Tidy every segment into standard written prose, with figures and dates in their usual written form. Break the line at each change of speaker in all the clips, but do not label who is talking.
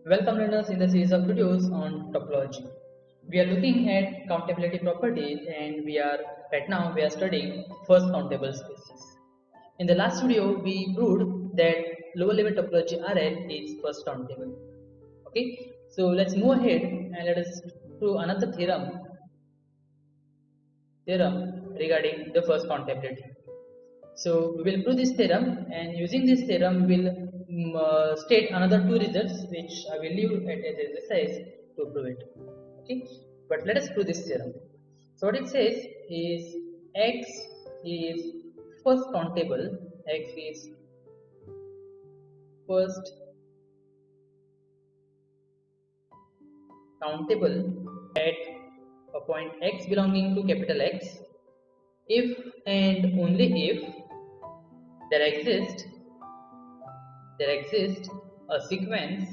Welcome learners in the series of videos on topology. We are looking at countability properties and we are studying first countable spaces. In the last video we proved that lower level topology RL is first countable. Okay, so let's move ahead and let us prove another theorem regarding the first countability. So we will prove this theorem, and using this theorem we will state another two results which I will leave it as exercise to prove it. Okay, but let us prove this theorem. So what it says is x is first countable. X is first countable at a point x belonging to capital X if and only if there exists a sequence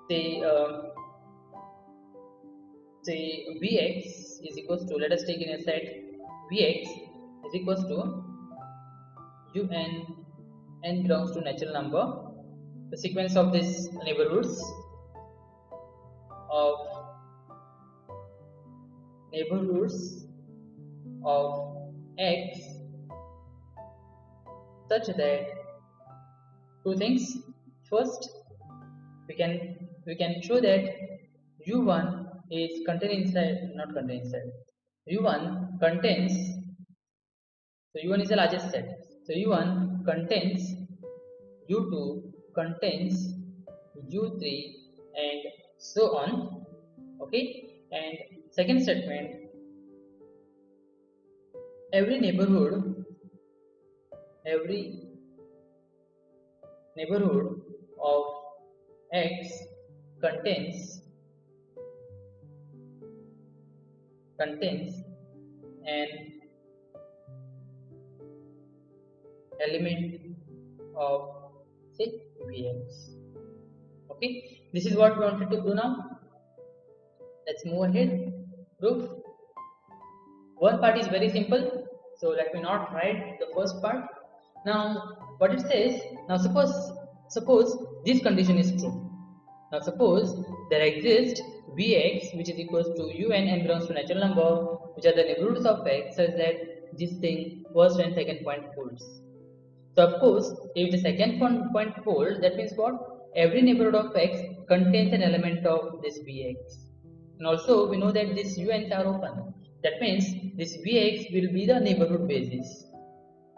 say say Vx is equals to, let us take in a set Vx is equals to n belongs to natural number, the sequence of these neighborhoods of x such that two things. First, we can show that u1 is u1 contains, so u1 is the largest set, so u1 contains u2 contains u3 and so on. Okay, and second statement, every neighborhood of x contains an element of, say, Vx. Okay, this is what we wanted to do. Now let's move ahead. Proof. One part is very simple, so let me not write the first part. Now what it says, now suppose this condition is true. Now suppose there exists Vx which is equals to un and belongs to natural number, which are the neighborhoods of x, such that this thing first and second point holds. So of course, if the second point holds, that means what? Every neighborhood of x contains an element of this Vx. And also we know that these uns are open. That means this Vx will be the neighborhood basis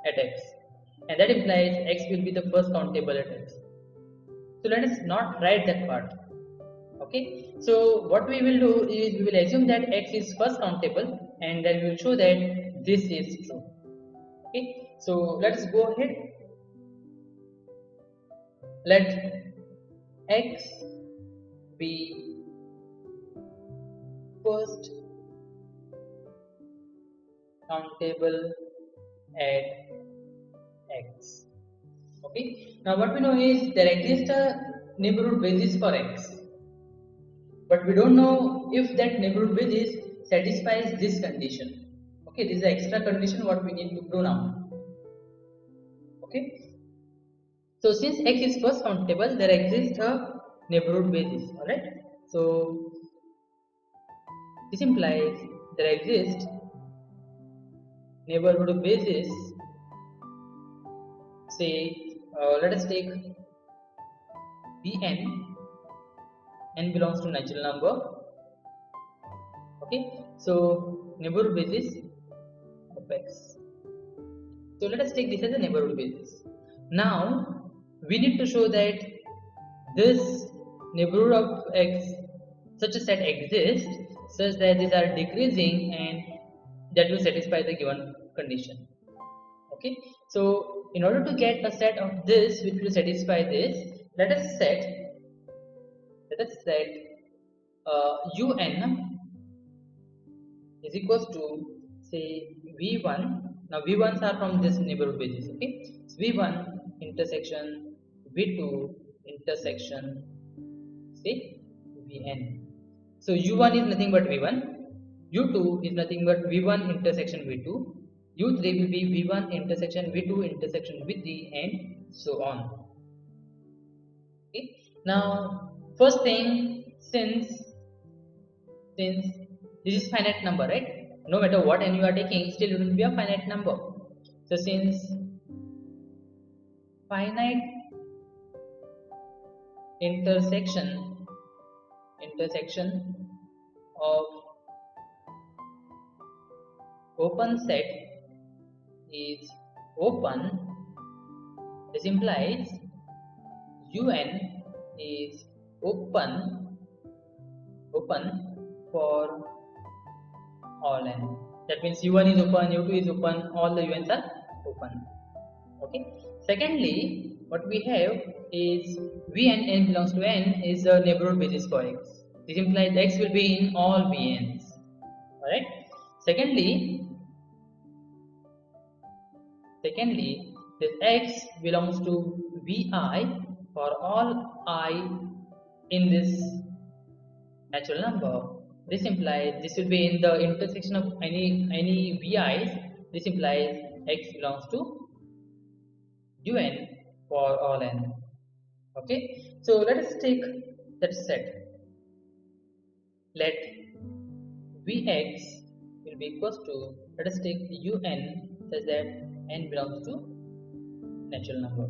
at x, and that implies x will be the first countable at x. So let us not write that part. Okay, so what we will do is we will assume that x is first countable, and then we will show that this is true. Okay, so let's go ahead. Let x be first countable at x. Okay, now what we know is there exists a neighborhood basis for x, but we don't know if that neighborhood basis satisfies this condition. Okay, this is the extra condition what we need to prove now. Okay, so since x is first countable, there exists a neighborhood basis. Alright, so this implies there exists neighborhood basis. Say let us take Vn, n belongs to natural number. Okay, so neighborhood basis of x. So let us take this as a neighborhood basis. Now we need to show that this neighborhood of x, such a set exists such that these are decreasing and that will satisfy the given condition. Okay, so in order to get a set of this which will satisfy this, let us set un is equals to, say, v1. Now v1s are from this neighborhood basis. Okay, so v1 intersection v2 intersection, say, vn. So u1 is nothing but v1, u2 is nothing but v1 intersection v2, U3 will be V1 intersection V2 intersection V3 and so on. Okay. Now first thing, since this is finite number, right? No matter what n you are taking, still it will be a finite number. So since finite intersection of open set is open, this implies un is open for all n. That means u1 is open, u2 is open, all the uns are open. Okay. Secondly, what we have is Vn n belongs to n is the neighborhood basis for x. This implies x will be in all Vn's. Alright. Secondly, this x belongs to Vi for all I in this natural number. This implies this will be in the intersection of any Vi's. This implies x belongs to un for all n. Okay, so let us take that set. Let Vx will be equals to, let us take un such that n belongs to natural number.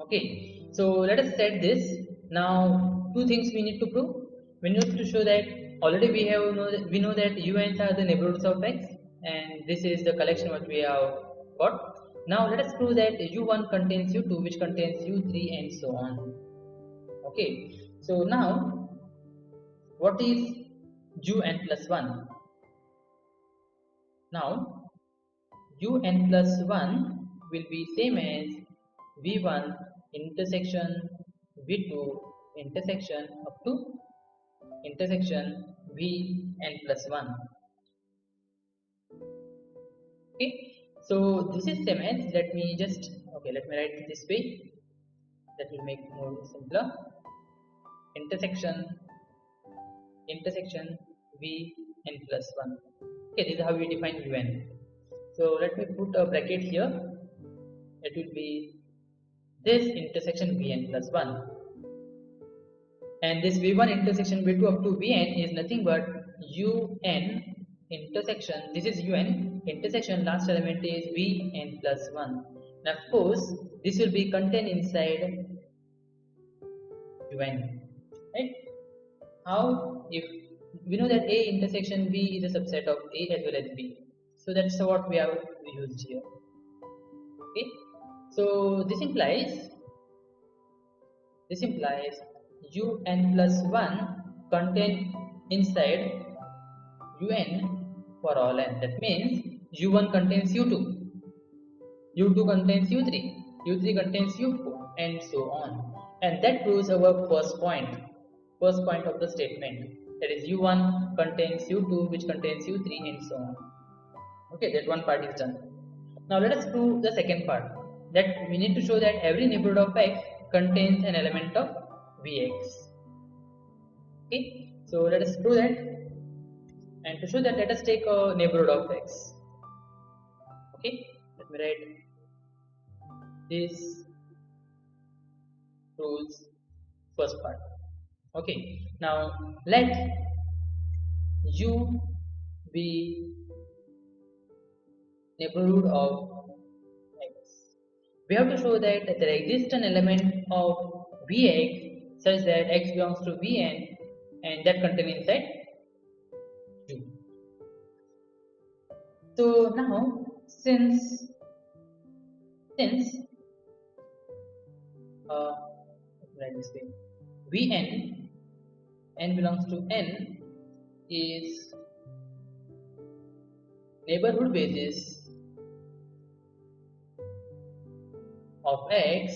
Okay, so let us set this. Now two things we need to prove. We need to show that already we know that uns are the neighborhoods of x, and this is the collection what we have got. Now let us prove that u1 contains u2 which contains u3 and so on. Okay, so now what is un plus 1? Now un plus 1 will be same as v1 intersection v2 intersection up to intersection vn plus 1. Okay, so this is same as, let me write it this way, that will make more simpler. Intersection vn plus 1. Okay, this is how we define un. So let me put a bracket here. It will be this intersection vn plus 1, and this v1 intersection v2 up to vn is nothing but un intersection, this is un intersection, last element is vn plus 1. Now of course this will be contained inside un, right? How? If we know that a intersection b is a subset of a as well as b, so that's what we have used here. Okay, so this implies un plus 1 contained inside un for all n. That means u1 contains u2, u2 contains u3, u3 contains u4 and so on. And that proves our first point of the statement, that is u1 contains u2 which contains u3 and so on. Okay, that one part is done. Now let us prove the second part, that we need to show that every neighborhood of x contains an element of vx. Okay, so let us prove that, and to show that let us take a neighborhood of x. Okay, let me write this proves first part. Okay, now let u be neighborhood of x. We have to show that there exists an element of vx such that x belongs to vn and that contains inside u. So now since write this way, vn n belongs to n is neighborhood basis of x,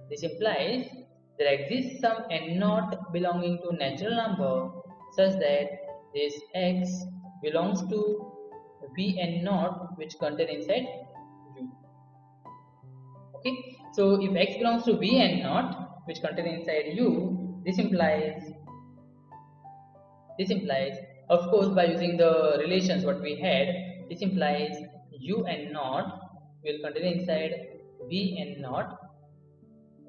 this implies there exists some n naught belonging to natural number such that this x belongs to vn naught which contain inside u. Okay, so if x belongs to vn naught which contain inside u, this implies of course by using the relations what we had, this implies u and naught will contain inside v and naught,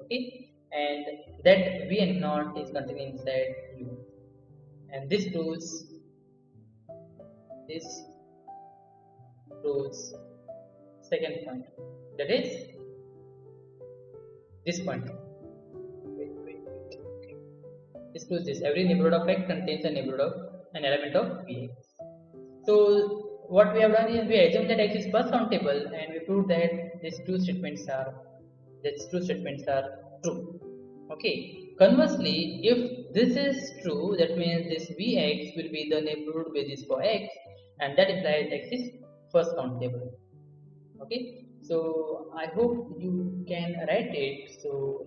okay, and that v and naught is contained inside u, and this proves second point, that is this point. Okay. This proves this: every neighborhood of x contains a neighborhood of an element of Vx. So what we have done is we assume that x is first countable, and we prove that these two statements are true. Okay. Conversely, if this is true, that means this Vx will be the neighborhood basis for x, and that implies x is first countable. Okay. So I hope you can write it. So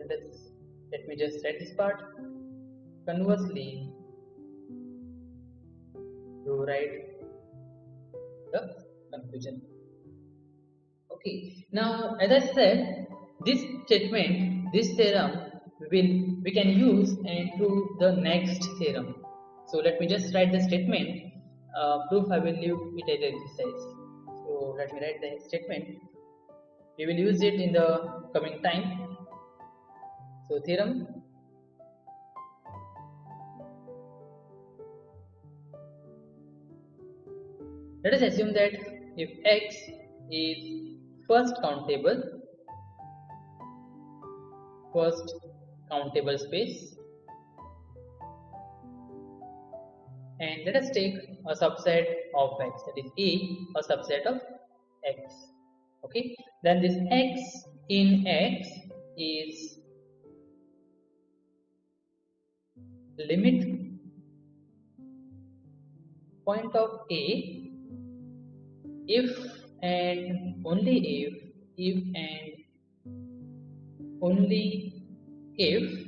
let me just write this part. Conversely, you write the conclusion. Okay. Now, as I said, this statement, this theorem, we can use and prove the next theorem. So let me just write the statement. Proof I will leave it as exercise. So let me write the statement. We will use it in the coming time. So theorem. Let us assume that if x is first countable space, and let us take a subset of x, that is a subset of x. Okay, then this x in x is limit point of a if and only if and only if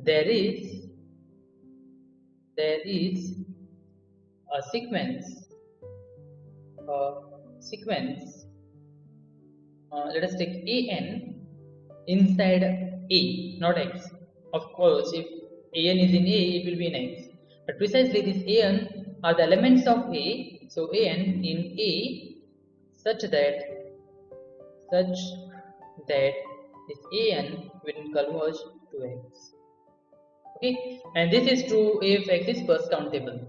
there is a sequence let us take an inside a, not x. Of course, if an is in a, it will be in x, but precisely this an are the elements of a. So an in a such that this an will converge to x. Okay, and this is true if x is first countable.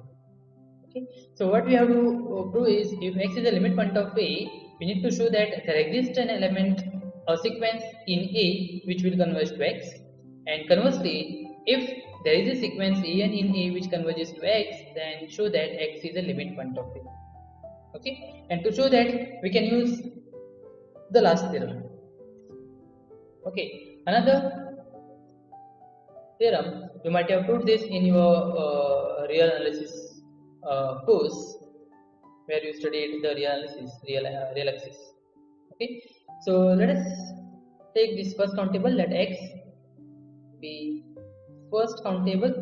Okay, so what we have to prove is, if x is a limit point of a, we need to show that there exists an element or sequence in a which will converge to x, and conversely, if there is a sequence an in a which converges to x, then show that x is a limit point of a. Okay, and to show that, we can use the last theorem. Okay, another theorem, you might have proved this in your real analysis course, where you studied the real axis. Okay, so let us take this first countable, let x be first countable,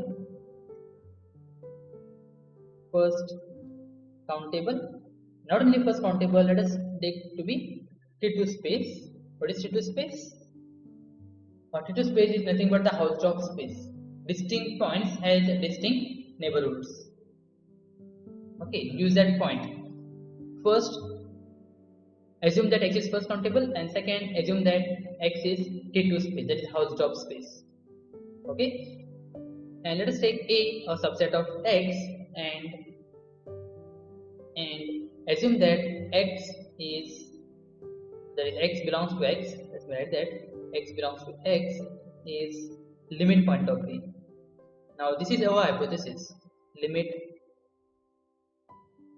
not only first countable, let us take to be T2 space. What is T2 space? T2 space is nothing but the Hausdorff space. Distinct points has distinct neighborhoods. Okay, use that point. First, assume that x is first countable, and second, assume that x is T2 space, that is Hausdorff space. Okay, and let us take a subset of x, and assume that x belongs to x. Let's write that x belongs to x is limit point of a. Now this is our hypothesis, limit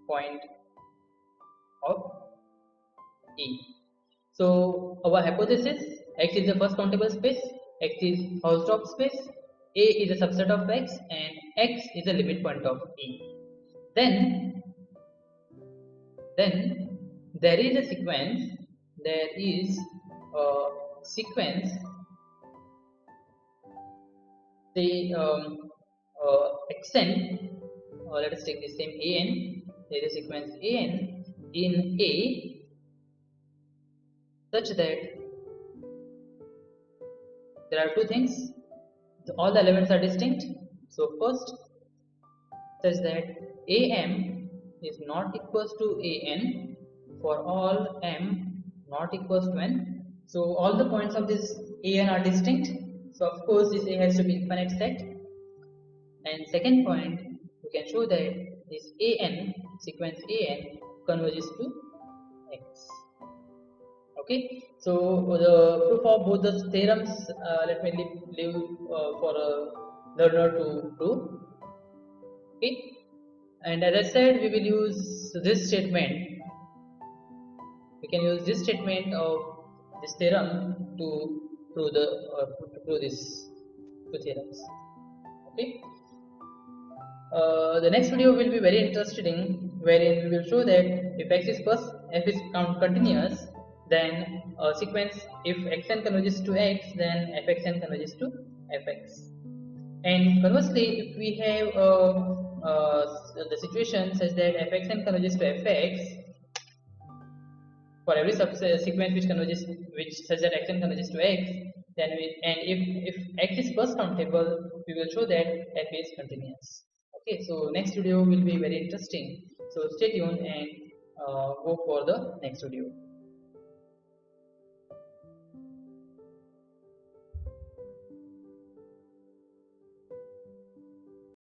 point of a. So our hypothesis, x is the first countable space, x is Hausdorff space, a is a subset of x, and x is a limit point of a. Then there is a sequence, say xn, or let us take the same an. There is a sequence an in a such that there are two things, all the elements are distinct. So first, such that am is not equals to an, for all m not equals to n, so all the points of this an are distinct, so of course this A has to be infinite set. And second point, we can show that this an sequence an converges to x. Okay, so the proof of both the theorems, let me leave for a learner to prove. Okay, and as I said, we will use this statement. We can use this statement of this theorem to prove these two theorems. Okay, the next video will be very interesting, wherein we will show that if x is plus f is continuous, then sequence if xn converges to x, then fxn converges to fx. And conversely, if we have the situation such that fxn converges to fx for every sequence which such that xn converges to x, then and if x is plus countable, we will show that f is continuous. Okay, so next video will be very interesting, so stay tuned and go for the next video.